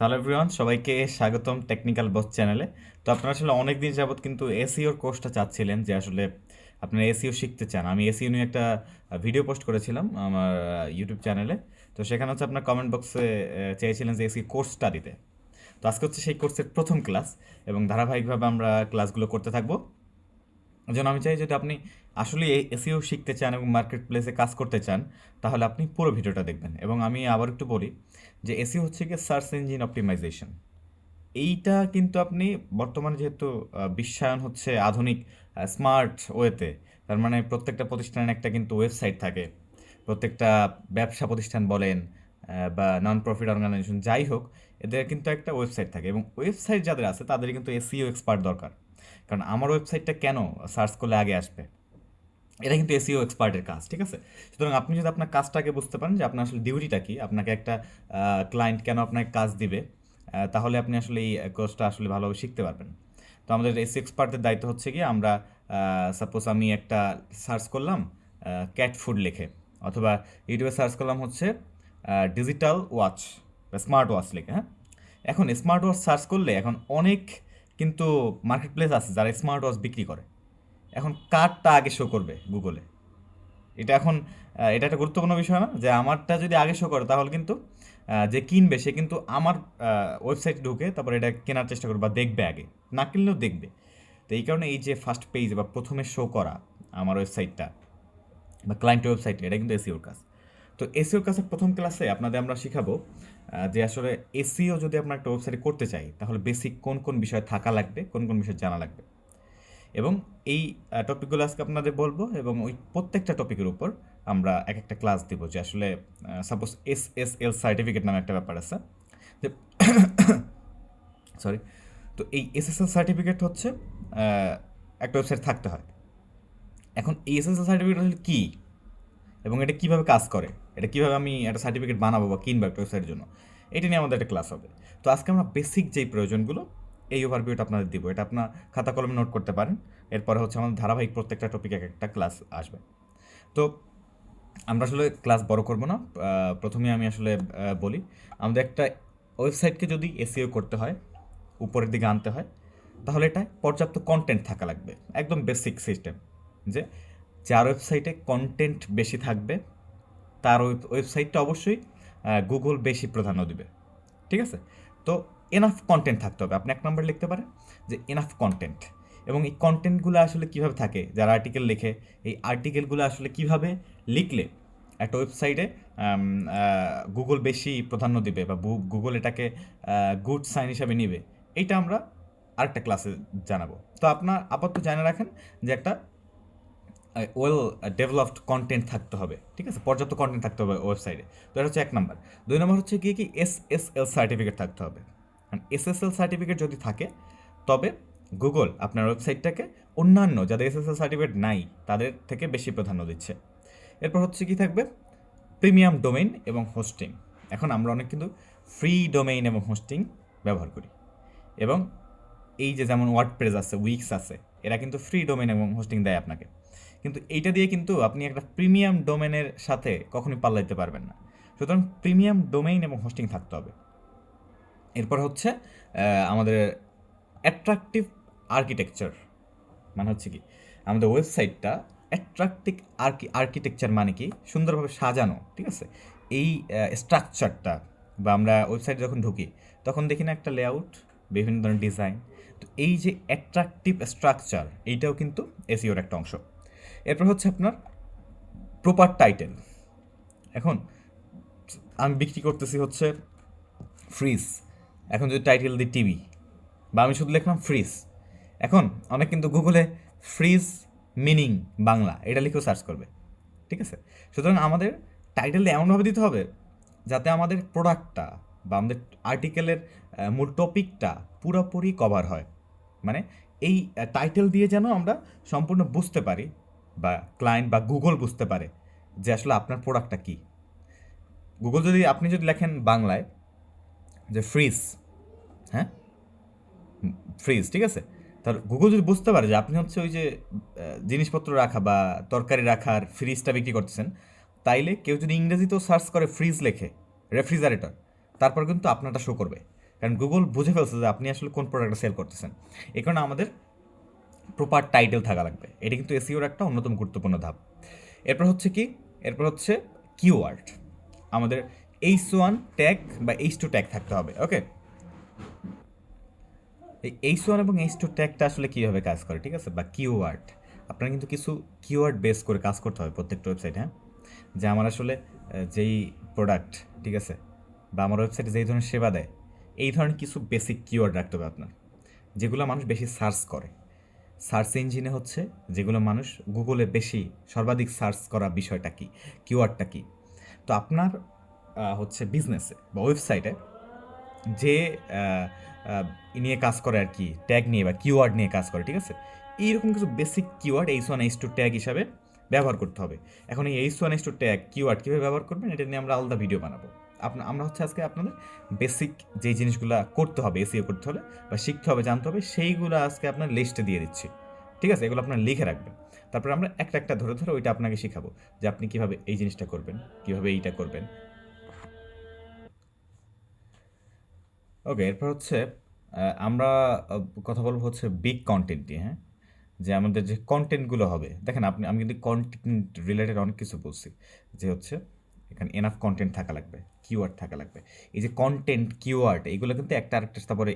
Hello everyone, সবাইকে স্বাগতম technical বস চ্যানেলে। তো আপনারা আসলে অনেক দিন যাবত কিন্তু এসইওর কোর্সটা চাচ্ছিলেন, যে আসলে আপনারা এসইও শিখতে চান। আমি এসইও নিয়ে একটা ভিডিও পোস্ট করেছিলাম আমার ইউটিউব চ্যানেলে। তো সেখানে হচ্ছে আপনার কমেন্ট বক্সে চেয়েছিলেন যে এসইও কোর্সটা দিতে। তো আজকে হচ্ছে সেই কোর্সের প্রথম ক্লাস, এবং ধারাবাহিকভাবে আমরা ক্লাসগুলো করতে থাকবো। যেন আমি চাই যদি আপনি আসলে এসইও শিখতে চান এবং মার্কেট প্লেসে কাজ করতে চান, তাহলে আপনি পুরো ভিডিওটা দেখবেন। এবং আমি আবার একটু বলি যে এসইও হচ্ছে গিয়ে সার্চ ইঞ্জিন অপটিমাইজেশন। এইটা কিন্তু আপনি বর্তমানে যেহেতু বিশ্বায়ন হচ্ছে আধুনিক স্মার্ট ওয়েতে, তার মানে প্রত্যেকটা প্রতিষ্ঠানের একটা কিন্তু ওয়েবসাইট থাকে। প্রত্যেকটা ব্যবসা প্রতিষ্ঠান বলেন বা নন প্রফিট অর্গানাইজেশন যাই হোক, এদের কিন্তু একটা ওয়েবসাইট থাকে, এবং ওয়েবসাইট যাদের আছে তাদের কিন্তু এসইও এক্সপার্ট দরকার। কারণ আমার ওয়েবসাইটটা কেন সার্চ করলে আগে আসবে, এটা কিন্তু এসইও এক্সপার্টের কাজ, ঠিক আছে? সুতরাং আপনি যদি আপনার কাজটাকে বুঝতে পারেন যে আপনার আসলে ডিউটিটা কি, আপনাকে একটা ক্লায়েন্ট কেন আপনাকে কাজ দিবে, তাহলে আপনি আসলে এই কোর্সটা আসলে ভালোভাবে শিখতে পারবেন। তো আমাদের এসইও এক্সপার্টের দায়িত্ব হচ্ছে কি, আমরা সাপোজ আমি একটা সার্চ করলাম ক্যাট ফুড লিখে, অথবা ইউটিউবে সার্চ করলাম হচ্ছে ডিজিটাল ওয়াচ বা স্মার্ট ওয়াচ লিখে, হ্যাঁ। এখন স্মার্ট ওয়াচ সার্চ করলে এখন অনেক কিন্তু মার্কেট প্লেস আছে যারা স্মার্ট ওয়াচ বিক্রি করে। এখন কারটা আগে শো করবে গুগলে, এটা এখন এটা একটা গুরুত্বপূর্ণ বিষয় না, যে আমারটা যদি আগে শো করে তাহলে কিন্তু যে কিনবে সে কিন্তু আমার ওয়েবসাইটে ঢুকে তারপর এটা কেনার চেষ্টা করবে বা দেখবে আগে, না কিনলেও দেখবে। তো এই কারণে এই যে ফার্স্ট পেজ বা প্রথমে শো করা আমার ওয়েবসাইটটা বা ক্লায়েন্টের ওয়েবসাইটে, এটা কিন্তু এসইওর কাজ। তো এসইওর কাছে প্রথম ক্লাসে আপনাদের আমরা শিখাবো যে আসলে এসইও যদি আমরা একটা ওয়েবসাইটে করতে চাই তাহলে বেসিক কোন কোন বিষয় থাকা লাগবে, কোন কোন বিষয় জানা লাগবে। এবং এই টপিকগুলো আজকে আপনাদের বলবো, এবং ওই প্রত্যেকটা টপিকের উপর আমরা এক একটা ক্লাস দিব। যে আসলে সাপোজ এসএসএল সার্টিফিকেট নামে একটা ব্যাপার আছে, যে সরি। তো এই এসএসএল সার্টিফিকেট হচ্ছে একটা ওয়েবসাইট থাকতে হয়। এখন এই এসএসএল সার্টিফিকেট আসলে কী, এবং এটা কীভাবে কাজ করে, এটা কীভাবে আমি একটা সার্টিফিকেট বানাবো বা কিনবো একটা ওয়েবসাইটের জন্য, এটা নিয়ে আমাদের একটা ক্লাস হবে। তো আজকে আমরা বেসিক যেই প্রয়োজনগুলো, এই ওভারভিউটা আপনাদের দিব। এটা আপনার খাতা কলমে নোট করতে পারেন। এরপরে হচ্ছে আমাদের ধারাবাহিক প্রত্যেকটা টপিক এক একটা ক্লাস আসবে। তো আমরা আসলে ক্লাস বড় করব না, প্রথমে আমি আসলে বলি, আমাদের একটা ওয়েবসাইটকে যদি এসইও করতে হয়, উপরের দিকে আনতে হয়, তাহলে এটা পর্যাপ্ত কন্টেন্ট থাকা লাগবে। একদম বেসিক সিস্টেম, যে যার ওয়েবসাইটে কন্টেন্ট বেশি থাকবে তার ওয়েবসাইটটা অবশ্যই গুগল বেশি প্রাধান্য দিবে, ঠিক আছে? তো এনাফ কন্টেন্ট থাকতে হবে। আপনি এক নম্বর লিখতে পারেন যে এনাফ কন্টেন্ট। এবং এই কন্টেন্টগুলো আসলে কীভাবে থাকে, যারা আর্টিকেল লেখে, এই আর্টিকেলগুলো আসলে কীভাবে লিখলে একটা ওয়েবসাইটে গুগল বেশি প্রাধান্য দিবে বা গুগল এটাকে গুড সাইন হিসাবে নিবে, এইটা আমরা আরেকটা ক্লাসে জানাবো। তো আপনার আপাতত জানা রাখেন যে একটা ওয়েল ডেভেলপড কন্টেন্ট থাকতে হবে, ঠিক আছে? পর্যাপ্ত কন্টেন্ট থাকতে হবে ওয়েবসাইটে। তো এটা হচ্ছে এক নাম্বার। দুই নম্বর হচ্ছে কি এসএসএল সার্টিফিকেট থাকতে হবে। এসএসএল সার্টিফিকেট যদি থাকে, তবে গুগল আপনার ওয়েবসাইটটাকে অন্যান্য যাদের এসএসএল সার্টিফিকেট নাই তাদের থেকে বেশি প্রাধান্য দিচ্ছে। এরপর হচ্ছে কি থাকবে, প্রিমিয়াম ডোমেইন এবং হোস্টিং। এখন আমরা অনেক কিন্তু ফ্রি ডোমেইন এবং হোস্টিং ব্যবহার করি, এবং এই যে যেমন ওয়ার্ডপ্রেস আছে, উইক্স আছে, এরা কিন্তু ফ্রি ডোমেইন এবং হোস্টিং দেয় আপনাকে। কিন্তু এইটা দিয়ে কিন্তু আপনি একটা প্রিমিয়াম ডোমেনের সাথে কখনোই পাল্লা দিতে পারবেন না। সুতরাং প্রিমিয়াম ডোমেইন এবং হোস্টিং থাকতে হবে। এরপর হচ্ছে আমাদের অ্যাট্রাকটিভ আর্কিটেকচার, মানে হচ্ছে কি, আমাদের ওয়েবসাইটটা অ্যাট্রাকটিভ আর্কিটেকচার মানে কি, সুন্দরভাবে সাজানো, ঠিক আছে? এই স্ট্রাকচারটা, বা আমরা ওয়েবসাইটে যখন ঢুকি তখন দেখি না একটা লেআউট, বিভিন্ন ধরনের ডিজাইন। তো এই যে অ্যাট্রাকটিভ স্ট্রাকচার, এইটাও কিন্তু এসইওর একটা অংশ। এরপর হচ্ছে আপনার প্রপার টাইটেল। এখন আমি বিক্রি করতেছি হচ্ছে ফ্রিজ, এখন যদি টাইটেল দিই টিভি, বা আমি শুধু লিখলাম ফ্রিজ, এখন অনেক কিন্তু গুগলে ফ্রিজ মিনিং বাংলা এটা লিখেও সার্চ করবে, ঠিক আছে? সুতরাং আমাদের টাইটেলটা এমনভাবে দিতে হবে যাতে আমাদের প্রোডাক্টটা বা আমাদের আর্টিকেলের মূল টপিকটা পুরোপুরি কভার হয়। মানে এই টাইটেল দিয়ে যেন আমরা সম্পূর্ণ বুঝতে পারি, বা ক্লায়েন্ট বা গুগল বুঝতে পারে যে আসলে আপনার প্রোডাক্টটা কী। গুগল যদি আপনি যদি লেখেন বাংলায় যে ফ্রিজ, হ্যাঁ, ফ্রিজ, ঠিক আছে, তাহলে গুগল যদি বুঝতে পারে যে আপনি হচ্ছে ওই যে জিনিসপত্র রাখা বা তরকারি রাখার ফ্রিজটা বিক্রি করতেছেন, তাইলে কেউ যদি ইংরেজিতেও সার্চ করে ফ্রিজ লেখে, রেফ্রিজারেটর, তারপর কিন্তু আপনারটা শো করবে। কারণ গুগল বুঝে ফেলছে যে আপনি আসলে কোন প্রোডাক্টটা সেল করতেছেন। এই কারণে আমাদের প্রপার টাইটেল থাকা লাগবে। এটা কিন্তু এসইওর একটা অন্যতম গুরুত্বপূর্ণ ধাপ। এরপর হচ্ছে কি, এরপর হচ্ছে কিওয়ার্ড। আমাদের H1 ট্যাগ বা H2 ট্যাগ থাকতে হবে। ওকে, এই H1 এবং H2 ট্যাগটা আসলে কীভাবে কাজ করে, ঠিক আছে, বা কিওয়ার্ড, আপনার কিন্তু কিছু কিওয়ার্ড বেস করে কাজ করতে হবে প্রত্যেকটা ওয়েবসাইটে। হ্যাঁ, যে আমার আসলে যেই প্রোডাক্ট, ঠিক আছে, বা আমার ওয়েবসাইটে যেই ধরনের সেবা দেয়, এই ধরনের কিছু বেসিক কিওয়ার্ড রাখতে হবে আপনার, যেগুলো মানুষ বেশি সার্চ করে। সার্চ ইঞ্জিনে হচ্ছে যেগুলো মানুষ গুগলে বেশি সর্বাধিক সার্চ করা বিষয়টা কি, কিওয়ার্ডটা কি। তো আপনার হচ্ছে বিজনেসে বা ওয়েবসাইটে যে আহ, আহ, নিয়ে কাজ করে আর কি, ট্যাগ নিয়ে বা কিওয়ার্ড নিয়ে কাজ করে, ঠিক আছে, এইরকম কিছু basic keyword H1 H2 tag হিসাবে ব্যবহার করতে হবে। এখন এই H1 H2 ট্যাগ কিওয়ার্ড কীভাবে ব্যবহার করবেন, এটা নিয়ে আমরা আলাদা ভিডিও বানাবো। আমরা হচ্ছে আজকে আপনাদের বেসিক যেই জিনিসগুলো করতে হবে, এসইও করতে হলে বা শিখতে হবে, জানতে হবে, সেইগুলো আজকে আপনার লিস্টে দিয়ে দিচ্ছি। ঠিক আছে, এগুলো আপনার লিখে রাখবেন। তারপরে আমরা একটা একটা ধরে ধরে ওইটা আপনাকে শেখাবো যে আপনি কীভাবে এই জিনিসটা করবেন, কীভাবে এইটা করবেন। ওকে, এরপর হচ্ছে আমরা কথা বলবো হচ্ছে বিগ কন্টেন্ট নিয়ে। হ্যাঁ, যে আমাদের যে কন্টেন্টগুলো হবে, দেখেন আমি কিন্তু কন্টেন্ট রিলেটেড অনেক কিছু বলছি, যে হচ্ছে এখানে এনাফ কন্টেন্ট থাকা লাগবে, কিওয়ার্ড থাকা লাগবে। এই যে কন্টেন্ট কিওয়ার্ড, এগুলো কিন্তু একটা আরেকটার, তারপরে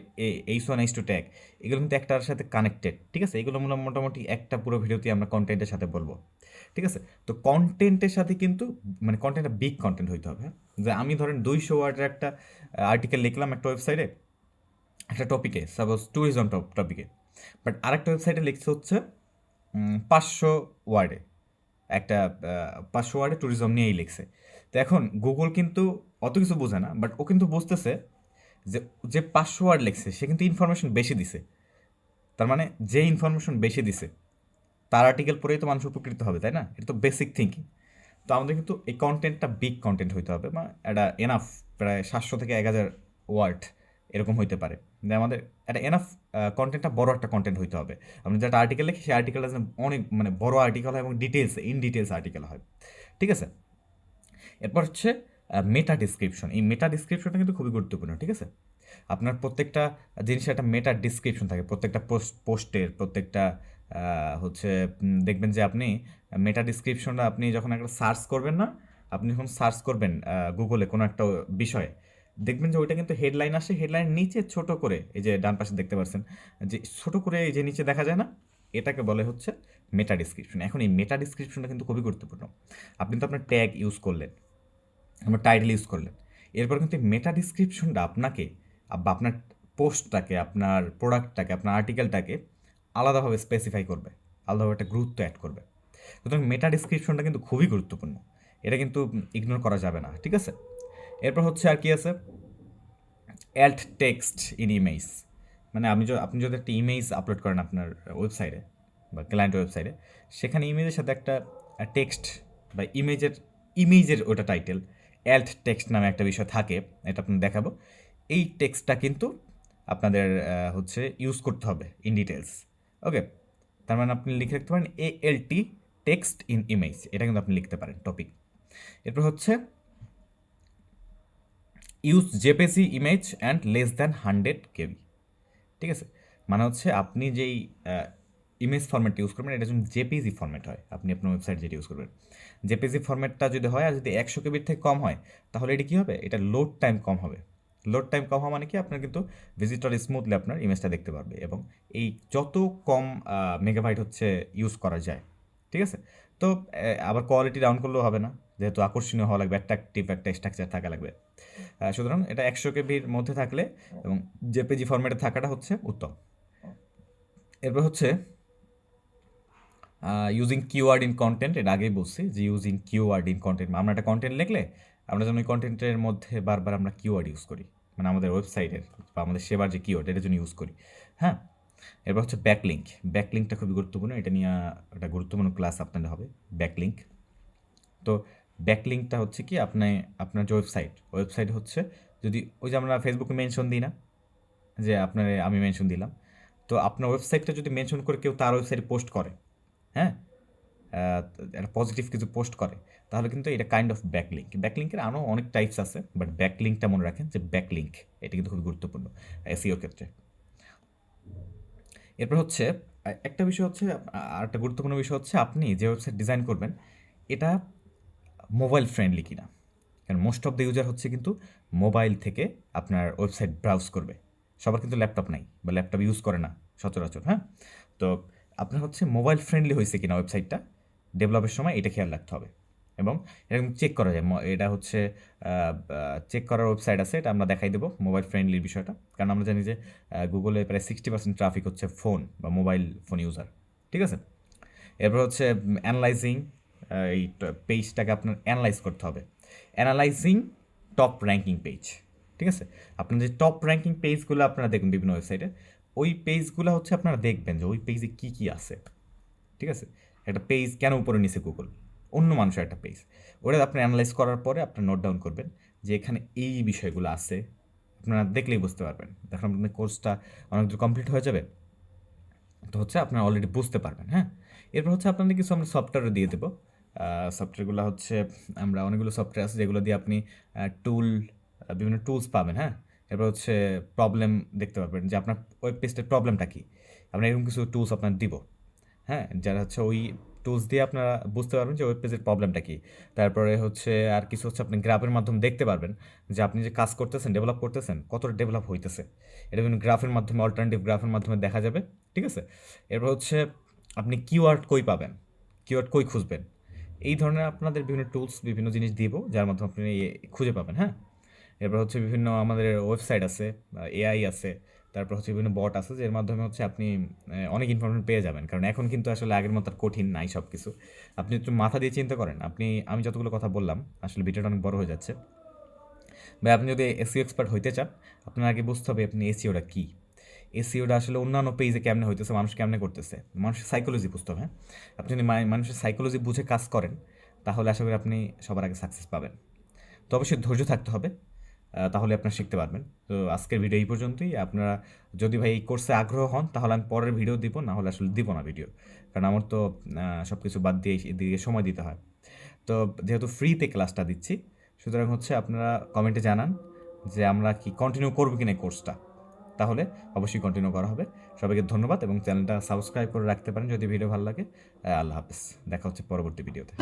H1 H2 ট্যাগ, এগুলো কিন্তু একটার সাথে কানেক্টেড। ঠিক আছে, এগুলো মোটামুটি একটা পুরো ভিডিওতে আমরা কন্টেন্টের সাথে বলবো। ঠিক আছে, তো কন্টেন্টের সাথে কিন্তু মানে কন্টেন্টটা বিগ কন্টেন্ট হইতে হবে। হ্যাঁ? যে আমি ধরেন 200 ওয়ার্ডের একটা আর্টিকেল লিখলাম একটা ওয়েবসাইটে, একটা টপিকে, সাপোজ ট্যুরিজম টপিকে, বাট আরেকটা ওয়েবসাইটে লিখছে হচ্ছে 500 ওয়ার্ডে, একটা 500 ওয়ার্ডে ট্যুরিজম নিয়েই লিখছে। তো এখন গুগল কিন্তু অত কিছু বোঝে না, বাট ও কিন্তু বুঝতেছে যে যে 500 ওয়ার্ড লিখছে সে কিন্তু ইনফরমেশন বেশি দিছে। তার মানে যে ইনফরমেশন বেশি দিছে তার আর্টিকেল পড়েই তো মানুষ উপকৃত হবে, তাই না? এটা তো বেসিক থিঙ্কিং। তো আমাদের কিন্তু এই কন্টেন্টটা বিগ কন্টেন্ট হইতে হবে, বা এটা এনাফ, প্রায় 700 থেকে 1000 ওয়ার্ড এরকম হইতে পারে। যে আমাদের একটা এনাফ কন্টেন্টটা বড় একটা কন্টেন্ট হইতে হবে। আমরা যেটা আর্টিকেল লিখি সেই আর্টিকেলটা যেন অনেক মানে বড় আর্টিকেল হয় এবং ডিটেলস, ইন ডিটেলস আর্টিকেল হয়। ঠিক আছে, এরপর হচ্ছে মেটা ডিসক্রিপশন। এই মেটা ডিসক্রিপশনটা কিন্তু খুবই গুরুত্বপূর্ণ। ঠিক আছে, আপনার প্রত্যেকটা জিনিসের একটা মেটা ডিসক্রিপশন থাকে, প্রত্যেকটা পোস্টের প্রত্যেকটা হচ্ছে দেখবেন যে আপনি মেটা ডিসক্রিপশনটা আপনি যখন একটা সার্চ করবেন না, আপনি যখন সার্চ করবেন গুগলে কোনো একটা বিষয়ে, দেখবেন যে ওইটা কিন্তু হেডলাইন আসে, হেডলাইনের নিচে ছোট করে, এই যে ডান পাশে দেখতে পাচ্ছেন যে ছোট করে এই যে নিচে দেখা যায় না, এটাকে বলে হচ্ছে মেটা ডিসক্রিপশন। এখন এই মেটা ডিসক্রিপশনটা কিন্তু খুবই গুরুত্বপূর্ণ। আপনি তো আপনার ট্যাগ ইউজ করলেন, আপনার টাইটেল ইউজ করলেন, এরপর কিন্তু মেটা ডিসক্রিপশনটা আপনাকে বা আপনার পোস্টটাকে, আপনার প্রোডাক্টটাকে, আপনার আর্টিকেলটাকে আলাদাভাবে স্পেসিফাই করবে, আলাদাভাবে একটা গুরুত্ব অ্যাড করবে। সুতরাং মেটা ডিসক্রিপশনটা কিন্তু খুবই গুরুত্বপূর্ণ, এটা কিন্তু ইগনোর করা যাবে না। ঠিক আছে, এরপর হচ্ছে আর কি আছে, অ্যাড টেক্সট ইন ইমেজ। মানে আপনি যদি একটা ইমেজ আপলোড করেন আপনার ওয়েবসাইটে বা ক্লায়েন্ট ওয়েবসাইটে, সেখানে ইমেজের সাথে একটা টেক্সট বা ইমেজের ওটা টাইটেল অ্যাড টেক্সট নামে একটা বিষয় থাকে, এটা আপনার দেখাবো। এই টেক্সটটা কিন্তু আপনাদের হচ্ছে ইউজ করতে হবে ইন ডিটেলস। ওকে, তার মানে আপনি লিখে রাখতে পারেন ALT টেক্সট ইন ইমেজ, এটা কিন্তু আপনি লিখতে পারেন টপিক। এরপর হচ্ছে use JPG image and less than 100 KB। ঠিক আছে, মানে হচ্ছে আপনি যেই ইমেজ ফরম্যাট ইউজ করবেন এটা যদি জেপিজি ফরম্যাট হয়, আপনি আপনার ওয়েবসাইট যেটা ইউজ করবেন জেপিজি ফরম্যাটটা যদি হয়, আর যদি 100 KB থেকে কম হয়, তাহলে এটা কী হবে, এটা লোড টাইম কম হবে। লোড টাইম কম হওয়া মানে কি, আপনার কিন্তু ভিজিটর স্মুথলি আপনার ইমেজটা দেখতে পারবে, এবং এই যত কম মেগাবাইট হচ্ছে ইউজ করা যায়। ঠিক আছে, তো আবার কোয়ালিটি ডাউন করলেও হবে না, যেহেতু আকর্ষণীয় হওয়া লাগবে, অ্যাট্রাকটিভ একটা স্ট্রাকচার থাকা লাগবে। সুতরাং এটা 100 KB মধ্যে থাকলে এবং জেপিজি ফরম্যাটে থাকাটা হচ্ছে উত্তম। এরপর হচ্ছে ইউজিং কিওয়ার্ড ইন কন্টেন্ট। এটা আগেই বলছি যে ইউজিং কিওয়ার্ড ইন কন্টেন্ট, আমরা একটা কন্টেন্ট লিখলে আমরা যেন ওই কন্টেন্টের মধ্যে বারবার আমরা কিওয়ার্ড ইউজ করি, মানে আমাদের ওয়েবসাইটের বা আমাদের সেবার যে কিওয়ার্ড এটার জন্য ইউজ করি। হ্যাঁ, এরপর হচ্ছে ব্যাকলিঙ্ক। ব্যাকলিঙ্কটা খুবই গুরুত্বপূর্ণ, এটা নিয়ে একটা গুরুত্বপূর্ণ ক্লাস আপনাদের হবে, ব্যাকলিঙ্ক। তো ব্যাকলিঙ্কটা হচ্ছে কি, আপনার যে ওয়েবসাইট হচ্ছে, যদি ওই যে আমরা ফেসবুকে মেনশন দিই না, যে আমি মেনশন দিলাম, তো আপনার ওয়েবসাইটটা যদি মেনশন করে কেউ তার ওয়েবসাইটে পোস্ট করে, হ্যাঁ, একটা পজিটিভ কিছু পোস্ট করে, তাহলে কিন্তু এটা কাইন্ড অফ ব্যাকলিঙ্ক। ব্যাকলিঙ্কের আরও অনেক টাইপস আছে, বাট ব্যাকলিঙ্কটা মনে রাখেন যে ব্যাকলিঙ্ক এটা কিন্তু খুবই গুরুত্বপূর্ণ এসইওর ক্ষেত্রে। এরপর হচ্ছে একটা বিষয় হচ্ছে, আর একটা গুরুত্বপূর্ণ বিষয় হচ্ছে আপনি যে ওয়েবসাইট ডিজাইন করবেন এটা মোবাইল ফ্রেন্ডলি কিনা। কারণ মোস্ট অফ দ্য ইউজার হচ্ছে কিন্তু মোবাইল থেকে আপনার ওয়েবসাইট ব্রাউজ করবে। সবার কিন্তু ল্যাপটপ নাই বা ল্যাপটপ ইউজ করে না সচরাচর, হ্যাঁ। তো আপনার হচ্ছে মোবাইল ফ্রেন্ডলি হয়েছে কিনা ওয়েবসাইটটা ডেভেলপের সময় এটা খেয়াল রাখতে হবে। এবং এরকম চেক করা যায়, এটা হচ্ছে চেক করার ওয়েবসাইট আছে, এটা আমরা দেখাই দেবো মোবাইল ফ্রেন্ডলির বিষয়টা। কারণ আমরা জানি যে গুগলে প্রায় 60% ট্রাফিক হচ্ছে ফোন বা মোবাইল ফোন ইউজার, ঠিক আছে। এরপর হচ্ছে অ্যানালাইজিং, এই পেজটাকে আপনার অ্যানালাইজ করতে হবে। অ্যানালাইজিং টপ র্যাঙ্কিং পেজ, ঠিক আছে। আপনার যে টপ র্যাঙ্কিং পেজগুলো আপনারা দেখুন বিভিন্ন ওয়েবসাইটে, ওই পেজগুলো হচ্ছে আপনারা দেখবেন যে ওই পেজে কী কী আছে, ঠিক আছে। একটা পেজ কেন উপরে নিচে গুগল, অন্য মানুষের একটা পেজ, ওটা আপনি অ্যানালাইজ করার পরে আপনার নোট ডাউন করবেন যে এখানে এই বিষয়গুলো আছে। আপনারা দেখলেই বুঝতে পারবেন, দেখুন আপনাদের কোর্সটা অনেক দূর কমপ্লিট হয়ে যাবে, তো হচ্ছে আপনারা অলরেডি বুঝতে পারবেন, হ্যাঁ। এরপর হচ্ছে আপনাদের কিছু আমরা সফটওয়্যারও দিয়ে দেবো। সফটওয়্যারগুলো হচ্ছে আমরা অনেকগুলো সফটওয়্যার আছে যেগুলো দিয়ে আপনি বিভিন্ন টুলস পাবেন, হ্যাঁ। এরপর হচ্ছে প্রবলেম দেখতে পারবেন যে আপনার ওয়েব পেজটার প্রবলেমটা কী, আমরা এরকম কিছু টুলস আপনার দিব, হ্যাঁ। যারা হচ্ছে ওই টুলস দিয়ে আপনারা বুঝতে পারবেন যে ওয়েব পেজের প্রবলেমটা কী। তারপরে হচ্ছে আর কিছু হচ্ছে আপনি গ্রাফের মাধ্যমে দেখতে পারবেন যে আপনি যে কাজ করতেছেন, ডেভেলপ করতেছেন, কতটা ডেভেলপ হইতেছে, এটা বিভিন্ন গ্রাফের মাধ্যমে, অল্টারনেটিভ গ্রাফের মাধ্যমে দেখা যাবে, ঠিক আছে। এরপর হচ্ছে আপনি কিওয়ার্ড কই পাবেন, কিওয়ার্ড কই খুঁজবেন, এই ধরনের আপনাদের বিভিন্ন টুলস, বিভিন্ন জিনিস দিব যার মাধ্যমে আপনি খুঁজে পাবেন, হ্যাঁ। এরপর হচ্ছে বিভিন্ন আমাদের ওয়েবসাইট আছে, এআই আছে, তারপর হচ্ছে বিভিন্ন বট আছে, যের মাধ্যমে হচ্ছে আপনি অনেক ইনফরমেশন পেয়ে যাবেন। কারণ এখন কিন্তু আসলে আগের মতো আর কঠিন নাই সব কিছু। আপনি একটু মাথা দিয়ে চিন্তা করেন, আমি যতগুলো কথা বললাম আসলে ভিডিওটা অনেক বড় হয়ে যাচ্ছে। ভাই আপনি যদি এসইও এক্সপার্ট হইতে চান, আপনার আগে বুঝতে হবে আপনি এসইওটা কী, এসইওটা আসলে অন্যান্য পেজে কেমনে হইতেছে, মানুষ কেমনে করতেছে, মানুষের সাইকোলজি বুঝতে হবে, হ্যাঁ। আপনি যদি মানুষের সাইকোলজি বুঝে কাজ করেন, তাহলে আশা করি আপনি সবার আগে সাকসেস পাবেন। তো অবশ্যই ধৈর্য থাকতে হবে, তাহলে আপনারা শিখতে পারবেন। তো আজকের ভিডিও এই পর্যন্তই। আপনারা যদি ভাই এই কোর্সে আগ্রহ হন তাহলে আমি পরের ভিডিও দিব, না হলে আসলে দিব না ভিডিও, কারণ আমার তো সব কিছু বাদ দিয়ে এদিকে সময় দিতে হয়। তো যেহেতু ফ্রিতে ক্লাসটা দিচ্ছি, সুতরাং হচ্ছে আপনারা কমেন্টে জানান যে আমরা কি কন্টিনিউ করবো কিনা কোর্সটা, তাহলে অবশ্যই কন্টিনিউ করা হবে। সবাইকে ধন্যবাদ এবং চ্যানেলটা সাবস্ক্রাইব করে রাখতে পারেন যদি ভিডিও ভালো লাগে। আল্লাহ হাফেজ, দেখা হচ্ছে পরবর্তী ভিডিওতে।